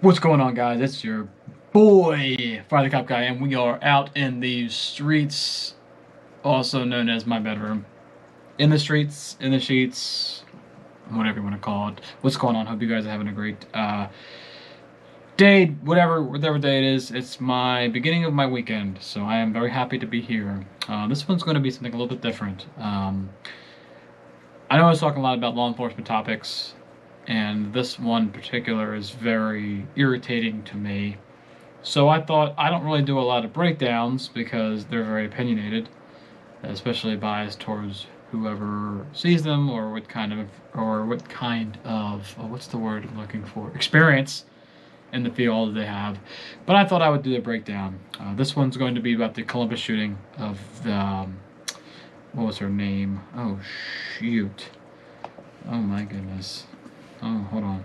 What's going on, guys? It's your boy, Fire the Cop Guy, and we are out in the streets, also known as my bedroom. In the streets, in the sheets, whatever you want to call it. What's going on? Hope you guys are having a great day, whatever day it is. It's my beginning of my weekend, so I am very happy to be here. This one's going to be something a little bit different. I know I was talking a lot about law enforcement topics, and this one in particular is very irritating to me. So I thought I don't really do a lot of breakdowns because they're very opinionated, especially biased towards whoever sees them or what kind of what's the word I'm looking for, experience in the field they have. But I thought I would do a breakdown. This one's going to be about the Columbus shooting of the what was her name? Oh shoot! Oh my goodness! Oh, hold on.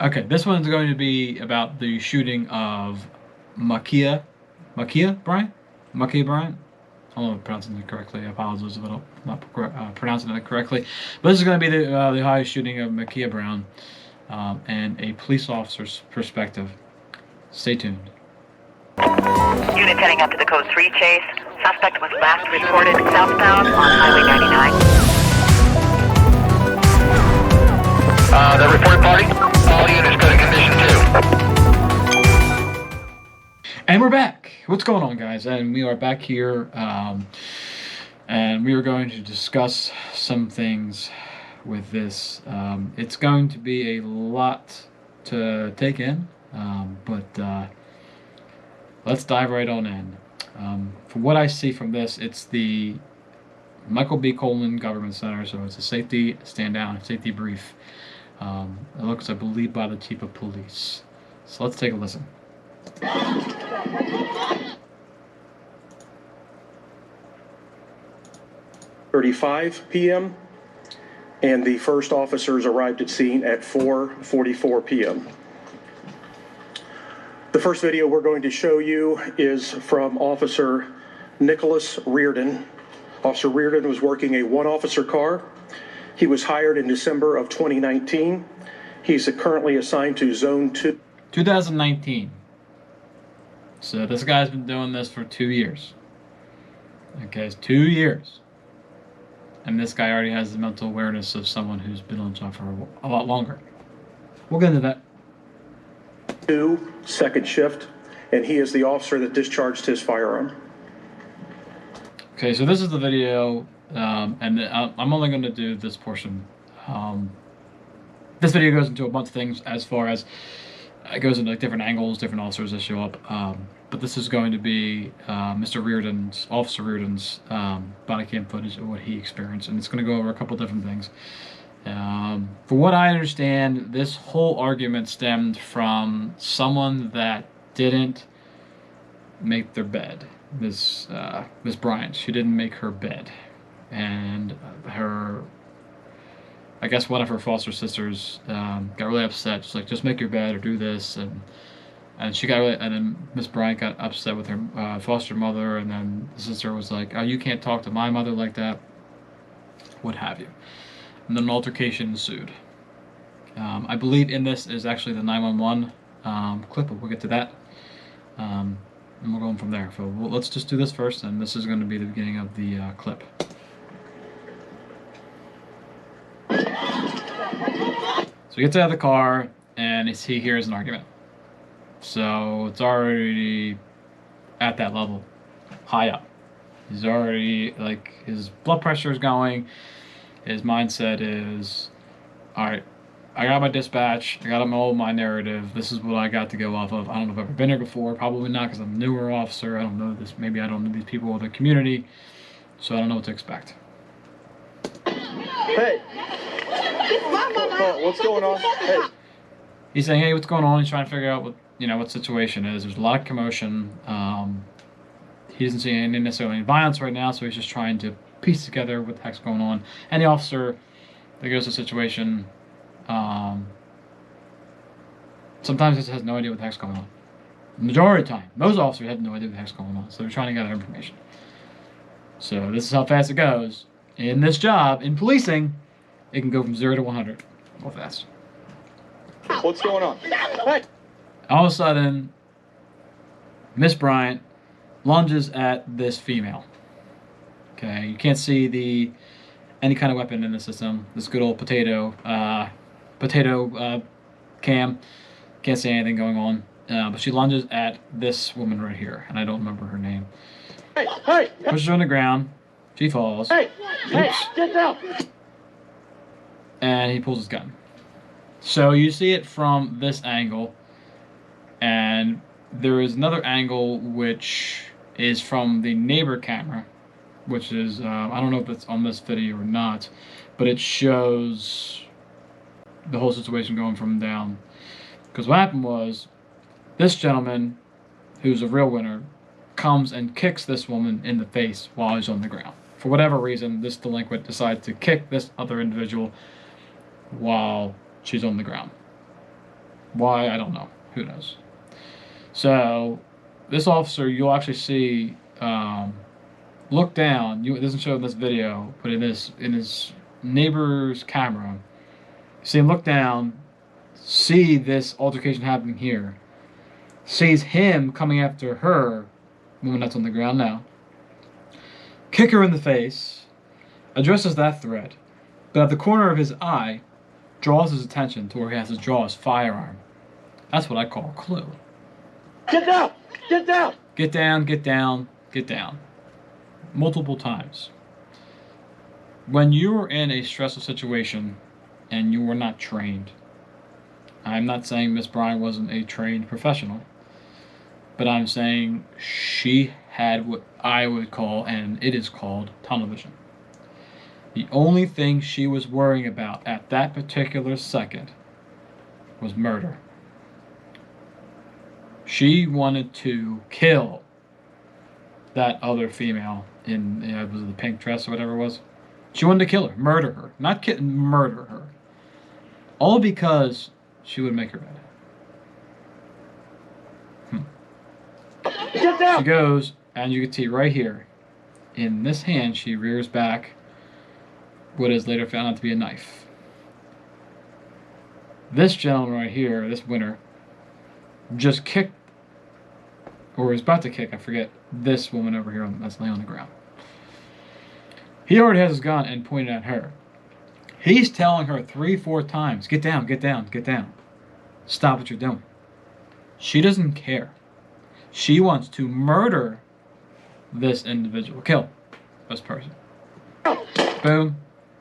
Okay, this one's going to be about the shooting of Bryant? Bryant? I don't know if I'm pronouncing it correctly. I apologize if I'm not pronouncing it correctly. But this is going to be the Ohio shooting of Ma'Khia Brown and a police officer's perspective. Stay tuned. Unit heading up to the Code 3 chase. Suspect was last reported southbound on Highway 99. The report party, all units go to condition 2. And we're back. What's going on, guys? And we are back here, and we are going to discuss some things with this. It's going to be a lot to take in, but let's dive right on in. From what I see from this, it's the Michael B. Coleman Government Center, so it's a safety stand-down, safety brief. It looks, I believe, by the chief of police. So let's take a listen. 35 p.m. and the first officers arrived at scene at 4:44 p.m. The first video we're going to show you is from Officer Nicholas Reardon. Officer Reardon was working a one-officer car. He was hired in December of 2019. He's currently assigned to Zone 2. 2019. So this guy's been doing this for 2 years. Okay, it's 2 years. And this guy already has the mental awareness of someone who's been on job for a lot longer. We'll get into that. 2, second shift, and he is the officer that discharged his firearm. Okay, so this is the video, and I'm only going to do this portion. This video goes into a bunch of things as far as it goes into like different angles, different officers that show up. But this is going to be Officer Reardon's body cam footage of what he experienced, and it's going to go over a couple different things. From what I understand, this whole argument stemmed from someone that didn't make their bed. Miss Bryant, she didn't make her bed, and I guess one of her foster sisters got really upset. She's like, "Just make your bed or do this," and she got really, and then Miss Bryant got upset with her foster mother, and then the sister was like, "Oh, you can't talk to my mother like that," what have you. And then an altercation ensued. I believe in this is actually the 911 clip, but we'll get to that. And we're going from there. So let's just do this first, and this is going to be the beginning of the clip. So he gets out of the car, and he hears an argument. So it's already at that level, high up. He's already, like, his blood pressure is going. His mindset is, all right, I got my dispatch, I got my narrative, this is what I got to go off of. I don't know if I've ever been here before, probably not because I'm a newer officer, I don't know this, maybe I don't know these people or the community, so I don't know what to expect. Hey! What's going on? Hey! He's saying, hey, what's going on? He's trying to figure out what the situation is. There's a lot of commotion. He doesn't see necessarily any violence right now, so he's just trying to piece together what the heck's going on. And the officer that goes to the situation, sometimes just has no idea what the heck's going on. The majority of the time, most officers have no idea what the heck's going on, so they're trying to gather information. So this is how fast it goes. In this job, in policing, it can go from 0 to 100 real fast. What's going on? Hey! All of a sudden, Miss Bryant lunges at this female. Okay, you can't see any kind of weapon in the system. This good old potato cam. Can't see anything going on. But she lunges at this woman right here, and I don't remember her name. Hey! Hey! Pushes her on the ground. She falls. Hey! Hey! Get down! And he pulls his gun. So you see it from this angle, and there is another angle which is from the neighbor camera, which is, I don't know if it's on this video or not, but it shows the whole situation going from down. Because what happened was, this gentleman, who's a real winner, comes and kicks this woman in the face while he's on the ground. For whatever reason, this delinquent decides to kick this other individual while she's on the ground. Why? I don't know. Who knows? So, this officer, you'll actually see, look down. It doesn't show in this video, but in his neighbor's camera, you see him look down, see this altercation happening here, sees him coming after her, woman that's on the ground now, kick her in the face, addresses that threat, but at the corner of his eye, draws his attention to where he has to draw his firearm. That's what I call a clue. Get down! Get down! Get down, get down, get down. Multiple times. When you are in a stressful situation and you were not trained, I'm not saying Miss Bryant wasn't a trained professional, but I'm saying she had what I would call, and it is called, tunnel vision. The only thing she was worrying about at that particular second was murder. She wanted to kill that other female in, was it the pink dress or whatever it was? She wanted to kill her, murder her. Not murder her. All because she would make her bed. Get down! She goes, and you can see right here, in this hand, she rears back what is later found out to be a knife. This gentleman right here, this winner, just kicked, or was about to kick, I forget, this woman over here that's laying on the ground. He already has his gun and pointed at her. He's telling her 3-4 times, get down, get down, get down. Stop what you're doing. She doesn't care. She wants to murder this individual. Kill this person. Boom.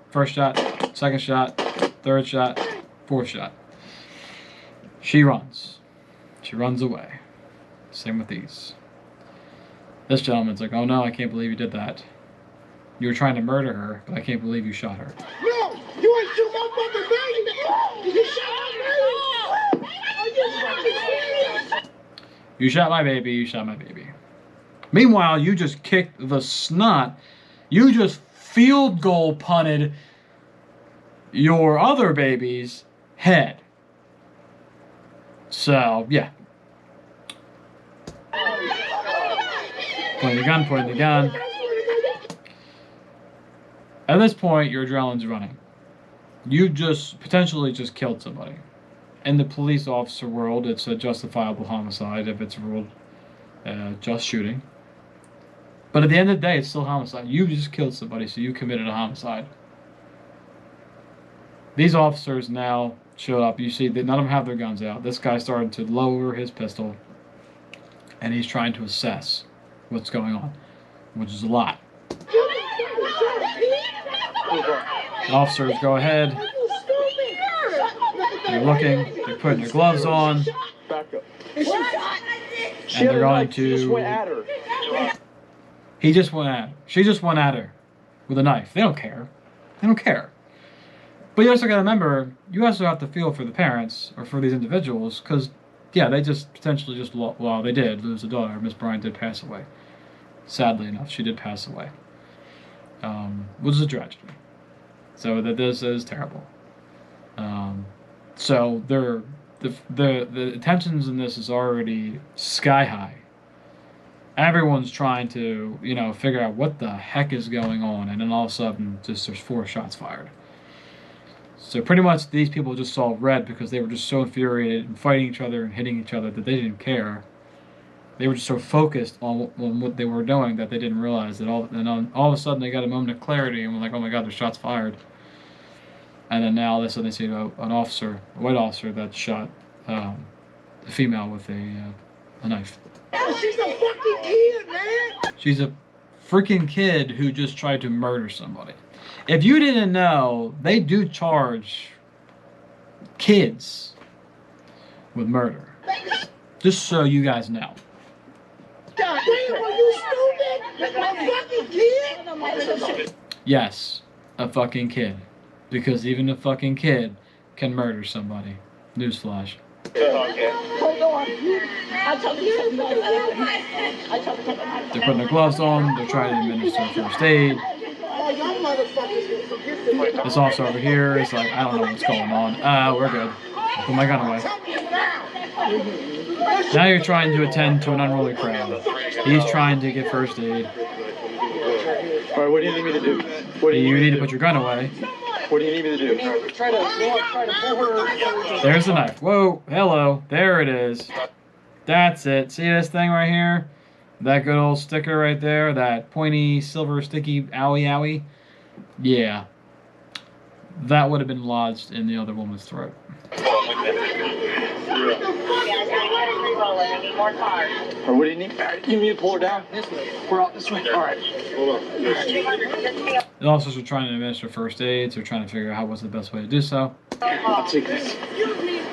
First shot, second shot, third shot, fourth shot. She runs. She runs away. Same with these. This gentleman's like, oh no, I can't believe you did that. You were trying to murder her, but I can't believe you shot her. No! You ain't shoot my fucking baby! You shot my baby! Are you fucking serious? You shot my baby, you shot my baby. Meanwhile, you just kicked the snot. You just field goal punted your other baby's head. So, yeah. Pointing the gun, pointing the gun. At this point, your adrenaline's running. You just potentially just killed somebody. In the police officer world, it's a justifiable homicide if it's ruled just shooting. But at the end of the day, it's still homicide. You just killed somebody, so you committed a homicide. These officers now showed up. You see that none of them have their guns out. This guy started to lower his pistol, and he's trying to assess what's going on, which is a lot. The officers go ahead. They're looking. They're putting their gloves on. Back up. And they're going to... She just went at her. He just went at her. She just went at her with a knife. They don't care. They don't care. But you also got to remember, you also have to feel for the parents, or for these individuals, because, yeah, they just potentially just, well, they did lose a daughter. Miss Bryant did pass away. Sadly enough, she did pass away. Which is a tragedy. So that this is terrible. So the tensions in this is already sky high. Everyone's trying to, figure out what the heck is going on, and then all of a sudden, just there's 4 shots fired. So pretty much these people just saw red because they were just so infuriated and fighting each other and hitting each other that they didn't care. They were just so focused on what they were doing that they didn't realize that all of a sudden they got a moment of clarity and were like, oh my God, there's shots fired. And then now all of a sudden they see an officer, a white officer that shot a female with a knife. She's a fucking kid, man. She's a freaking kid who just tried to murder somebody. If you didn't know, they do charge kids with murder. Just so you guys know. God damn, are you stupid? A fucking kid? Yes, a fucking kid. Because even a fucking kid can murder somebody. Newsflash. Hold on. I told you They're putting their gloves on. They're trying to administer first aid. This officer over here is like, I don't know what's going on. We're good. Put my gun away. Now you're trying to attend to an unruly crowd. He's trying to get first aid. Alright, what do you need me to do? You need to put your gun away. What do you need me to do? There's the knife. Whoa, hello. There it is. That's it. See this thing right here? That good old sticker right there? That pointy, silver, sticky, owie, owie? Yeah. That would have been lodged in the other woman's throat. Or what do you need? You need me to pull her down? This way. We're out this way. Alright. Hold on. The officers are trying to administer first aid, so they're trying to figure out what's the best way to do so. I'll take this. 200.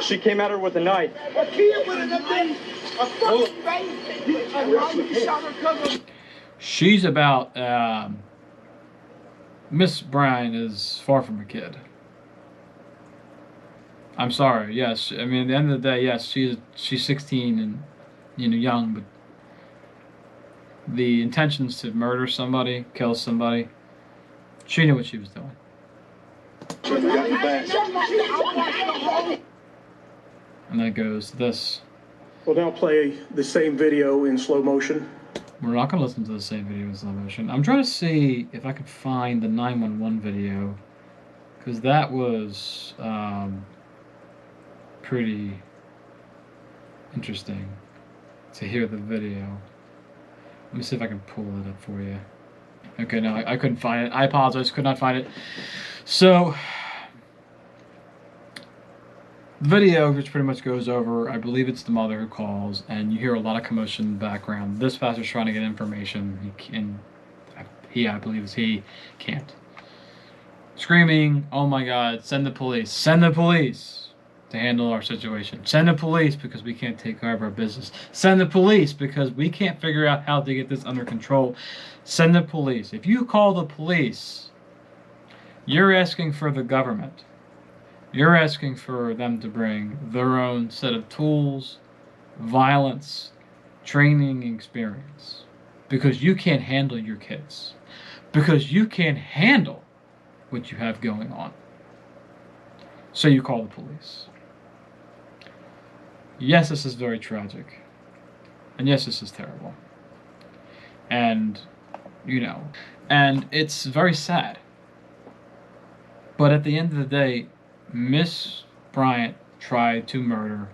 She came at her with a knife. A kid with a thing. A fucking baby. You shot her cousin. She's about, Miss Bryant is far from a kid. I'm sorry, yes. I mean, at the end of the day, yes, she's 16 and, young, but the intentions to murder somebody, kill somebody, she knew what she was doing. And then it goes to this. We'll now play the same video in slow motion. We're not going to listen to the same video in slow motion. I'm trying to see if I can find the 911 video, because that was pretty interesting to hear the video. Let me see if I can pull it up for you. Okay, no, I couldn't find it. I apologize, could not find it. So, the video, which pretty much goes over, I believe it's the mother who calls, and you hear a lot of commotion in the background. This pastor's trying to get information, I believe it's he, can't. Screaming, oh my God, send the police to handle our situation. Send the police because we can't take care of our business. Send the police because we can't figure out how to get this under control. Send the police. If you call the police, you're asking for the government. You're asking for them to bring their own set of tools, violence, training, experience. Because you can't handle your kids. Because you can't handle what you have going on. So you call the police. Yes, this is very tragic. And yes, this is terrible. And, and it's very sad. But at the end of the day, Miss Bryant tried to murder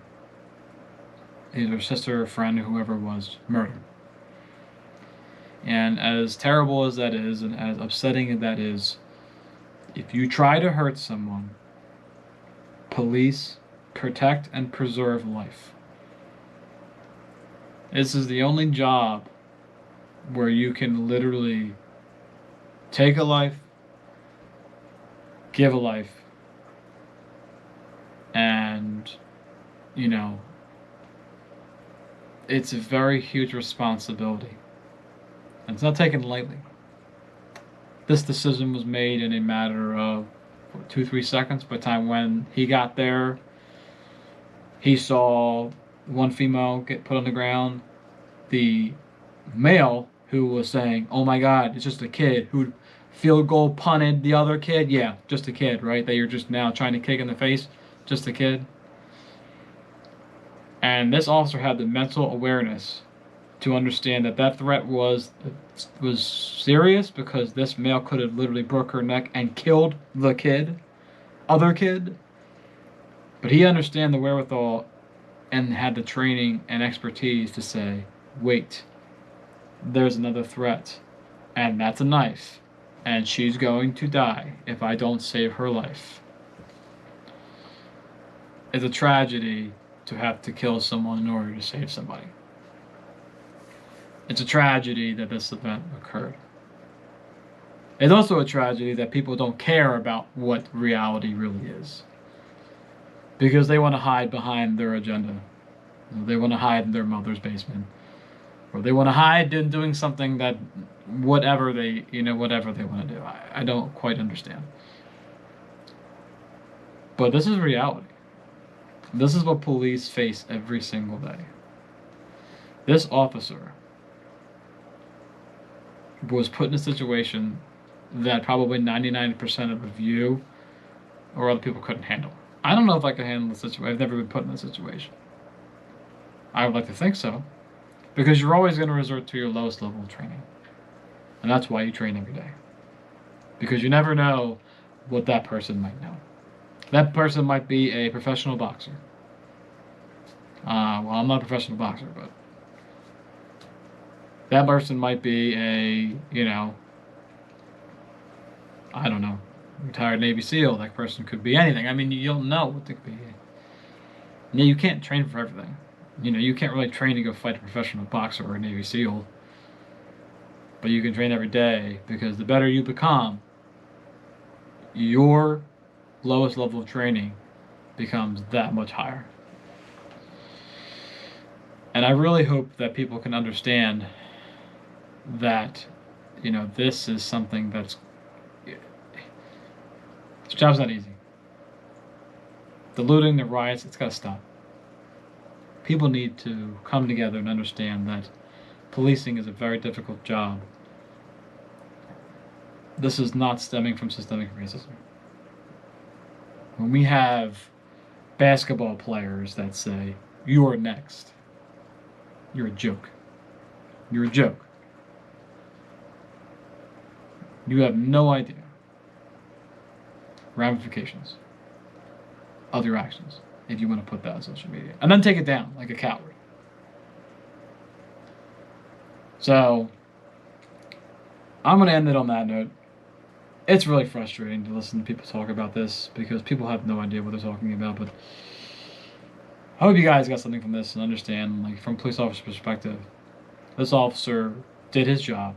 either sister, friend, whoever it was, murder. And as terrible as that is, and as upsetting as that is, if you try to hurt someone, police protect and preserve life. This is the only job where you can literally take a life, give a life, and, it's a very huge responsibility. And it's not taken lightly. This decision was made in a matter of 2-3 seconds. By the time when he got there, he saw one female get put on the ground. The male who was saying, oh my God, it's just a kid, who field goal punted the other kid. Yeah, just a kid, right? That you're just now trying to kick in the face. Just a kid. And this officer had the mental awareness to understand that that threat was serious, because this male could have literally broke her neck and killed the other kid. But he understand the wherewithal and had the training and expertise to say, wait, there's another threat, and that's a knife, and she's going to die if I don't save her life. It's a tragedy to have to kill someone in order to save somebody. It's a tragedy that this event occurred. It's also a tragedy that people don't care about what reality really is, because they want to hide behind their agenda. They want to hide in their mother's basement, or they want to hide in doing something that whatever they want to do. I don't quite understand. But this is reality. This is what police face every single day. This officer was put in a situation that probably 99% of you or other people couldn't handle. I don't know if I could handle the situation. I've never been put in a situation. I would like to think so, because you're always going to resort to your lowest level of training. And that's why you train every day. Because you never know what that person might know. That person might be a professional boxer. Well, I'm not a professional boxer, but that person might be a, I don't know, retired Navy SEAL. That person could be anything. I mean, you don't know what they could be. Yeah, you can't train for everything. You can't really train to go fight a professional boxer or a Navy SEAL. But you can train every day, because the better you become, your lowest level of training becomes that much higher. And I really hope that people can understand that, this is something that's... This job's not easy. The looting, the riots, it's got to stop. People need to come together and understand that policing is a very difficult job. This is not stemming from systemic racism. When we have basketball players that say, "You're next," you're a joke. You're a joke. You have no idea ramifications of your actions if you want to put that on social media. And then take it down like a coward. So, I'm going to end it on that note. It's really frustrating to listen to people talk about this, because people have no idea what they're talking about, but I hope you guys got something from this and understand, like, from a police officer's perspective, this officer did his job,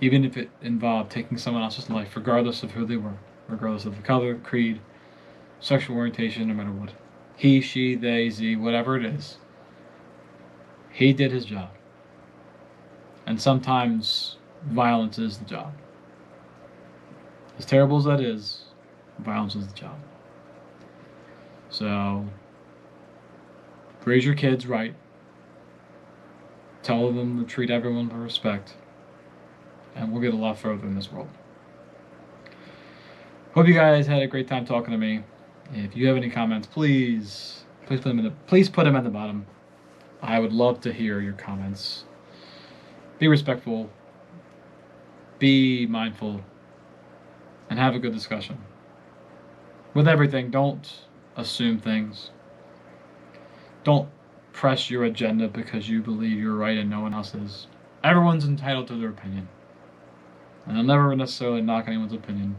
even if it involved taking someone else's life, regardless of who they were, regardless of the color, creed, sexual orientation, no matter what. He, she, they, ze, whatever it is. He did his job. And sometimes violence is the job. As terrible as that is, violence is the job. So, raise your kids right. Tell them to treat everyone with respect. And we'll get a lot further in this world. Hope you guys had a great time talking to me. If you have any comments, please put them at the bottom. I would love to hear your comments. Be respectful. Be mindful. And have a good discussion. With everything, don't assume things. Don't press your agenda because you believe you're right and no one else is. Everyone's entitled to their opinion. And I'll never necessarily knock anyone's opinion.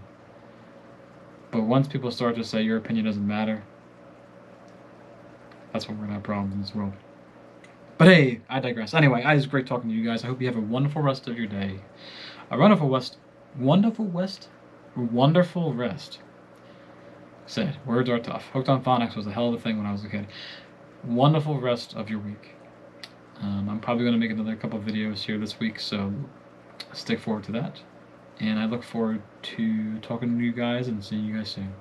But once people start to say your opinion doesn't matter, that's when we're going to have problems in this world. But hey, I digress. Anyway, it was great talking to you guys. I hope you have a wonderful rest of your day. A wonderful rest. Said, words are tough. Hooked on phonics was a hell of a thing when I was a kid. Wonderful rest of your week. I'm probably going to make another couple of videos here this week, so stick forward to that. And I look forward to talking to you guys and seeing you guys soon.